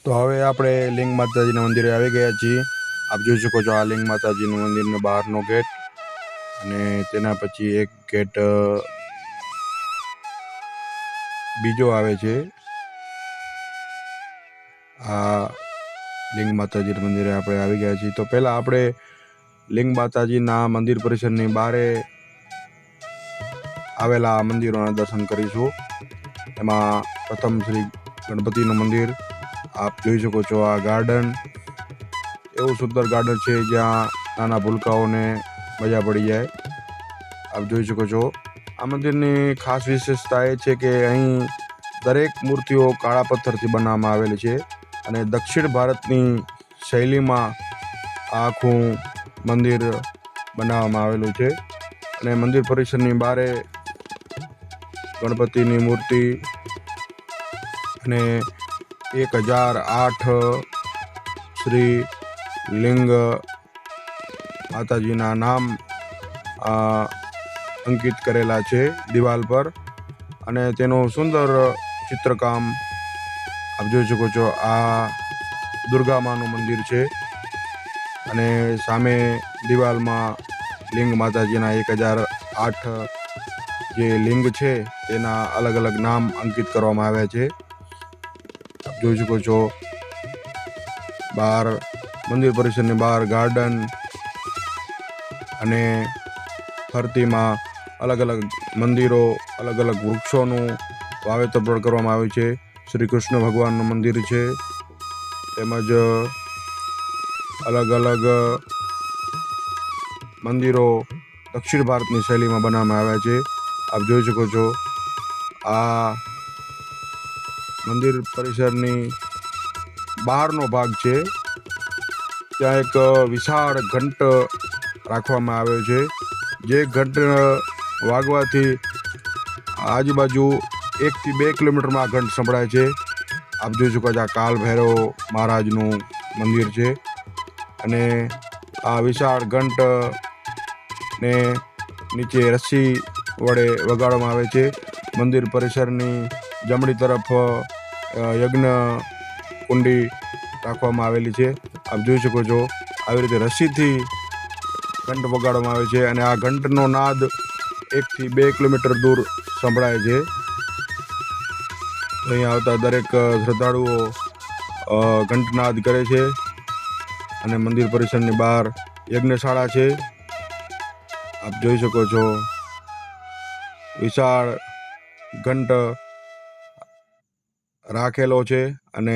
તો હવે આપણે લિંગ માતાજીના મંદિરે આવી ગયા છીએ। આપ જોઈ શકો છો આ લિંગ માતાજીનું મંદિરનો બહારનો ગેટ અને તેના પછી એક ગેટ બીજો આવે છે। આ લિંગ માતાજીના મંદિરે આપણે આવી ગયા છીએ। તો પહેલાં આપણે લિંગ માતાજીના મંદિર પરિસરની બહારે આવેલા મંદિરોના દર્શન કરીશું। એમાં પ્રથમ શ્રી ગણપતિનું મંદિર આપ જોઈ શકો છો। આ ગાર્ડન એવું સુંદર ગાર્ડન છે જ્યાં નાના ભૂલકાઓને મજા પડી જાય। આપ જોઈ શકો છો આ મંદિરની ખાસ વિશેષતા એ છે કે અહીં દરેક મૂર્તિઓ કાળા પથ્થરથી બનાવવામાં આવેલી છે અને દક્ષિણ ભારતની શૈલીમાં આખું મંદિર બનાવવામાં આવેલું છે। અને મંદિર પરિસરની બહારે ગણપતિની મૂર્તિ અને 1008 શ્રી લિંગ માતાજીના નામ અંકિત કરેલા છે દિવાલ પર અને તેનું સુંદર ચિત્રકામ આપ જોઈ શકો છો। આ દુર્ગા માનું મંદિર છે અને સામે દિવાલમાં લિંગ માતાજીના 1008 જે લિંગ છે તેના અલગ અલગ નામ અંકિત કરવામાં આવ્યા છે। આપ જોઈ શકો છો બહાર મંદિર પરિસરની બહાર ગાર્ડન અને ફરતીમાં અલગ અલગ મંદિરો અલગ અલગ વૃક્ષોનું વાવેતર પણ કરવામાં આવ્યું છે। શ્રી કૃષ્ણ ભગવાનનું મંદિર છે તેમજ અલગ અલગ મંદિરો દક્ષિણ ભારતની શૈલીમાં બનાવવામાં આવ્યા છે। આપ જોઈ શકો છો આ મંદિર પરિસરની બહારનો ભાગ છે। ત્યાં એક વિશાળ ઘંટ રાખવામાં આવ્યો છે જે ઘંટ વાગવાથી આજુબાજુ 1 થી 2 કિલોમીટરમાં આ ઘંટ સંભળાય છે। આપ જોઈ શકો છો આ કાલ ભૈરવ મહારાજનું મંદિર છે અને આ વિશાળ ઘંટ ને નીચે રસ્સી વડે વગાડવામાં આવે છે। મંદિર પરિસરની જમણી તરફ યજ્ઞ કુંડી રાખવામાં આવેલી છે। આપ જોઈ શકો છો આવી રીતે રસ્સીથી ઘંટ વગાડવામાં આવે છે અને આ ઘંટનો નાદ 1 થી 2 કિલોમીટર દૂર સંભળાય છે। અહીંયા આવતા દરેક શ્રદ્ધાળુઓ ઘંટનાદ કરે છે અને મંદિર પરિસરની બહાર યજ્ઞશાળા છે। આપ જોઈ શકો છો વિશાળ ઘંટ રાખેલો છે અને